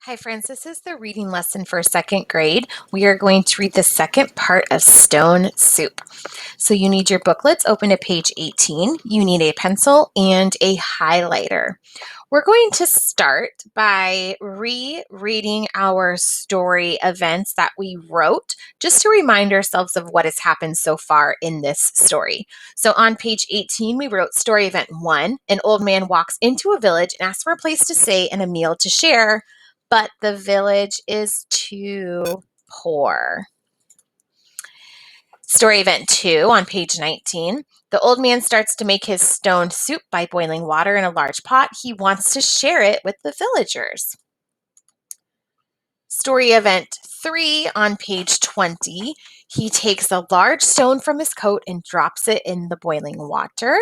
Hi, friends. This is the reading lesson for second grade. We are going to read the second part of Stone Soup. So you need your booklets open to page 18. You need a pencil and a highlighter. We're going to start by rereading our story events that we wrote just to remind ourselves of what has happened so far in this story. So on page 18, we wrote story event 1. An old man walks into a village and asks for a place to stay and a meal to share, but the village is too poor. Story event 2 on page 19. The old man starts to make his stone soup by boiling water in a large pot. He wants to share it with the villagers. Story event 3 on page 20. He takes a large stone from his coat and drops it in the boiling water.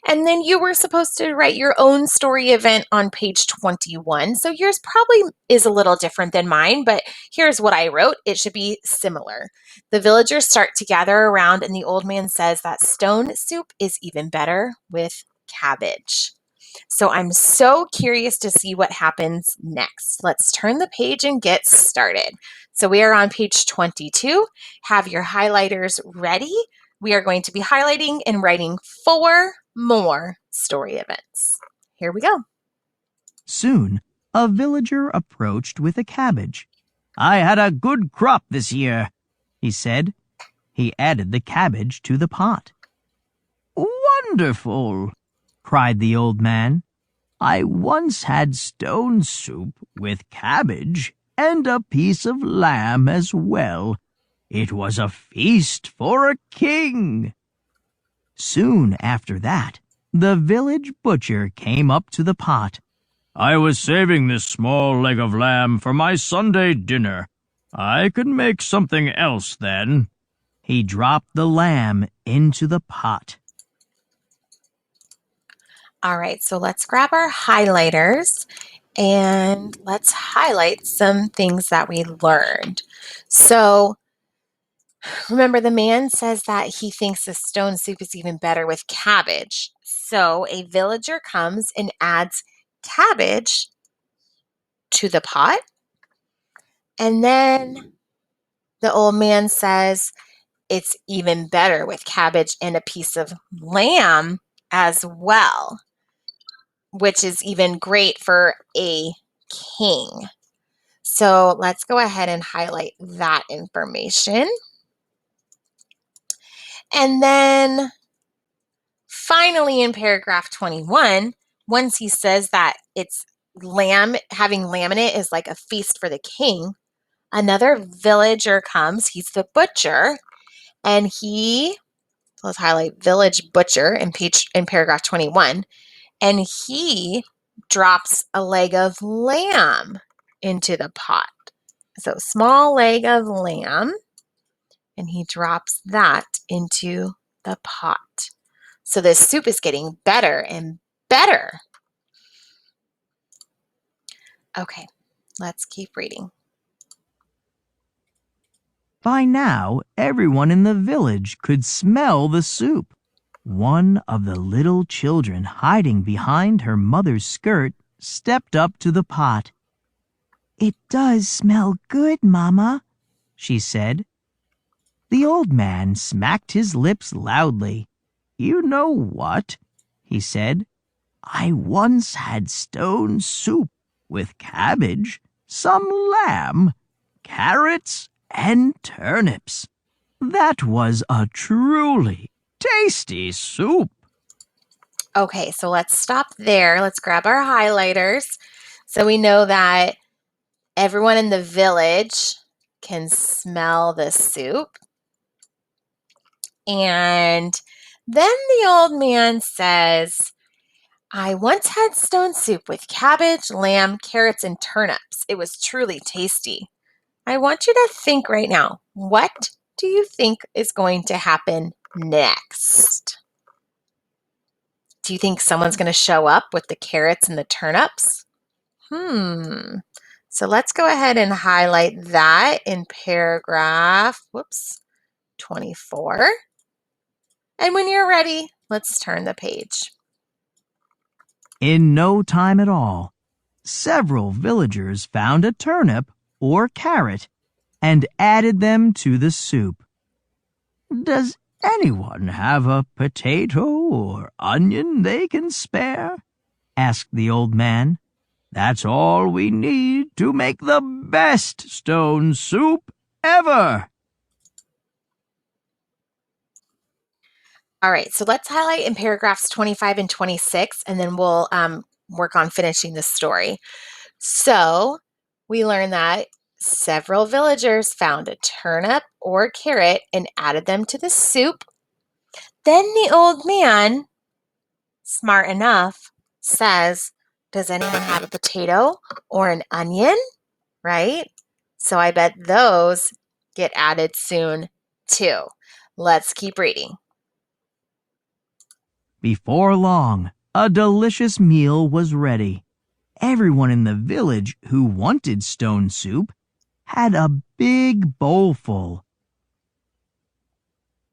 And then you were supposed to write your own story event on page 21. So yours probably is a little different than mine, but here's what I wrote. It should be similar. The villagers start to gather around, and the old man says that stone soup is even better with cabbage. So I'm so curious to see what happens next. Let's turn the page and get started. So we are on page 22. Have your highlighters ready. We are going to be highlighting and writing 4 more story events. Here we go. Soon, a villager approached with a cabbage. "I had a good crop this year," he said. He added the cabbage to the pot. "Wonderful!" cried the old man. "I once had stone soup with cabbage and a piece of lamb as well. It was a feast for a king." Soon after that, the village butcher came up to the pot. "I was saving this small leg of lamb for my Sunday dinner. I could make something else then." He dropped the lamb into the pot. All right, so let's grab our highlighters and let's highlight some things that we learned. So remember, the man says that he thinks the stone soup is even better with cabbage. So a villager comes and adds cabbage to the pot. And then the old man says it's even better with cabbage and a piece of lamb as well, which is even great for a king. So let's go ahead and highlight that information. And then finally, in paragraph 21, once he says that it's having lamb in it is like a feast for the king, another villager comes. He's the butcher, and let's highlight village butcher in paragraph 21, and he drops a leg of lamb into the pot. So small leg of lamb, and he drops that into the pot. So this soup is getting better and better. Okay, let's keep reading. By now, everyone in the village could smell the soup. One of the little children hiding behind her mother's skirt stepped up to the pot. "It does smell good, Mama," she said. The old man smacked his lips loudly. "You know what?" he said. "I once had stone soup with cabbage, some lamb, carrots, and turnips. That was a truly tasty soup." Okay, so let's stop there. Let's grab our highlighters. So we know that everyone in the village can smell the soup. And then the old man says, "I once had stone soup with cabbage, lamb, carrots, and turnips. It was truly tasty." I want you to think right now, what do you think is going to happen next? Do you think someone's going to show up with the carrots and the turnips? So let's go ahead and highlight that in paragraph, 24. And when you're ready, let's turn the page. In no time at all, several villagers found a turnip or carrot and added them to the soup. Does anyone have a potato or onion they can spare? Asked the old man. That's all we need to make the best stone soup ever. All right, so let's highlight in paragraphs 25 and 26, and then we'll work on finishing this story. So we learn that several villagers found a turnip or carrot and added them to the soup. Then the old man, smart enough, says, does anyone have a potato or an onion? Right? So I bet those get added soon too. Let's keep reading. Before long, a delicious meal was ready. Everyone in the village who wanted stone soup had a big bowl full.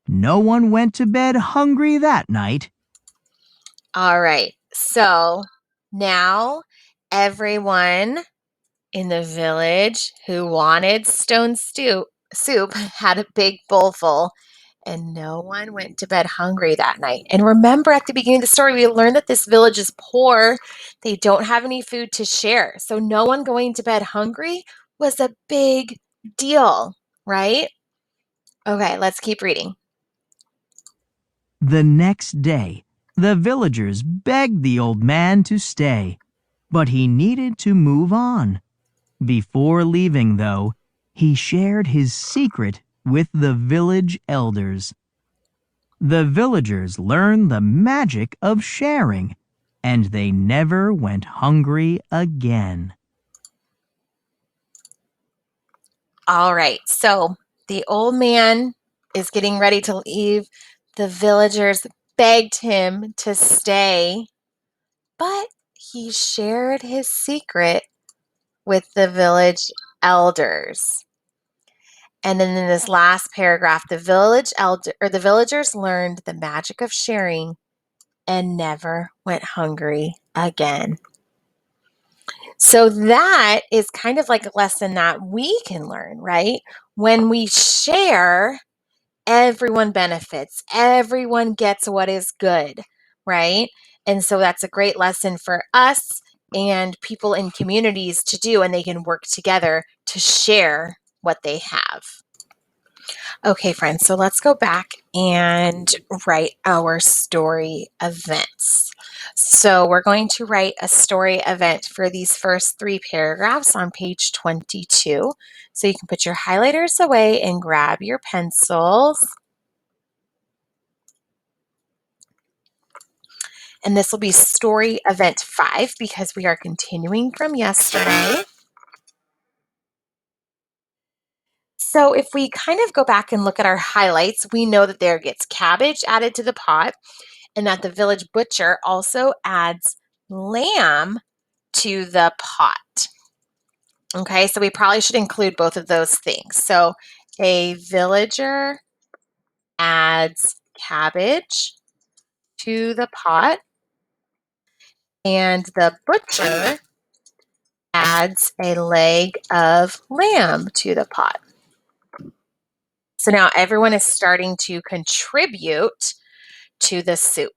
No one went to bed hungry that night. All right, so now everyone in the village who wanted stone soup had a big bowl full, and no one went to bed hungry that night. And remember, at the beginning of the story, we learned that this village is poor. They don't have any food to share. So no one going to bed hungry was a big deal, right? Okay, let's keep reading. The next day, the villagers begged the old man to stay, but he needed to move on. Before leaving, though, he shared his secret with the village elders. The villagers learned the magic of sharing, and they never went hungry again. All right, so the old man is getting ready to leave. The villagers begged him to stay, but he shared his secret with the village elders. And then in this last paragraph, the villagers learned the magic of sharing and never went hungry again. So that is kind of like a lesson that we can learn, right? When we share, everyone benefits. Everyone gets what is good, right? And so that's a great lesson for us and people in communities to do, and they can work together to share what they have. Okay, friends, so let's go back and write our story events. So we're going to write a story event for these first 3 paragraphs on page 22. So you can put your highlighters away and grab your pencils. And this will be story event 5 because we are continuing from yesterday. So if we kind of go back and look at our highlights, we know that there gets cabbage added to the pot and that the village butcher also adds lamb to the pot. Okay, so we probably should include both of those things. So a villager adds cabbage to the pot, and the butcher adds a leg of lamb to the pot. So now everyone is starting to contribute to the soup.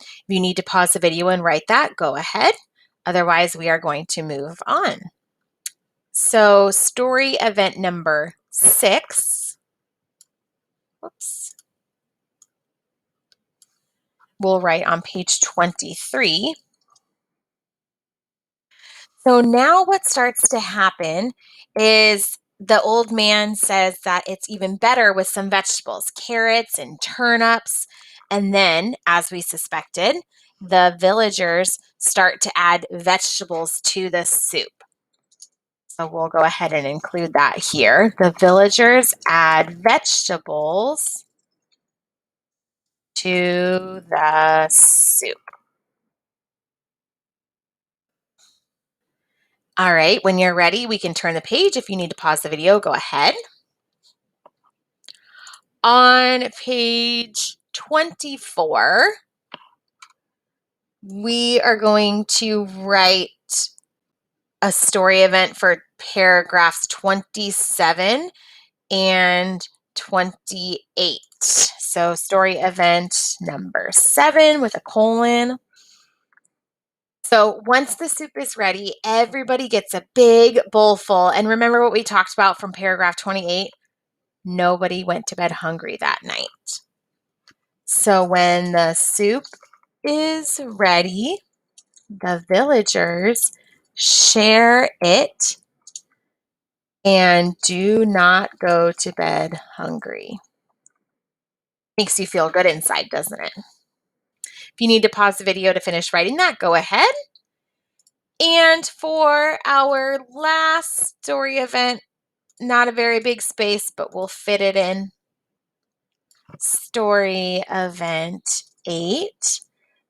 If you need to pause the video and write that, go ahead. Otherwise, we are going to move on. So story event number 6. Whoops. We'll write on page 23. So now what starts to happen is the old man says that it's even better with some vegetables, carrots and turnips. And then, as we suspected, the villagers start to add vegetables to the soup. So we'll go ahead and include that here. The villagers add vegetables to the soup. All right, when you're ready, we can turn the page. If you need to pause the video, go ahead. On page 24, we are going to write a story event for paragraphs 27 and 28. So story event number 7 with a colon. So once the soup is ready, everybody gets a big bowl full. And remember what we talked about from paragraph 28? Nobody went to bed hungry that night. So when the soup is ready, the villagers share it and do not go to bed hungry. Makes you feel good inside, doesn't it? If you need to pause the video to finish writing that, go ahead. And for our last story event, not a very big space, but we'll fit it in. Story event 8.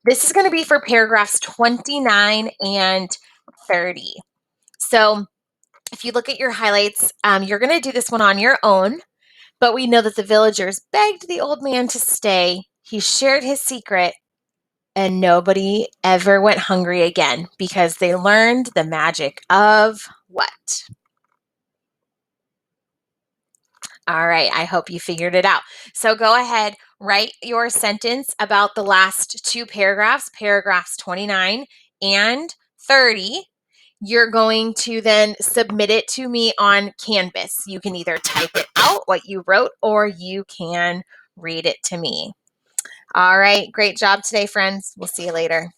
This is going to be for paragraphs 29 and 30. So if you look at your highlights, you're going to do this one on your own. But we know that the villagers begged the old man to stay. He shared his secret, and nobody ever went hungry again because they learned the magic of what? All right, I hope you figured it out. So go ahead, write your sentence about the last 2 paragraphs, paragraphs 29 and 30. You're going to then submit it to me on Canvas. You can either type it out, what you wrote, or you can read it to me. All right, great job today, friends. We'll see you later.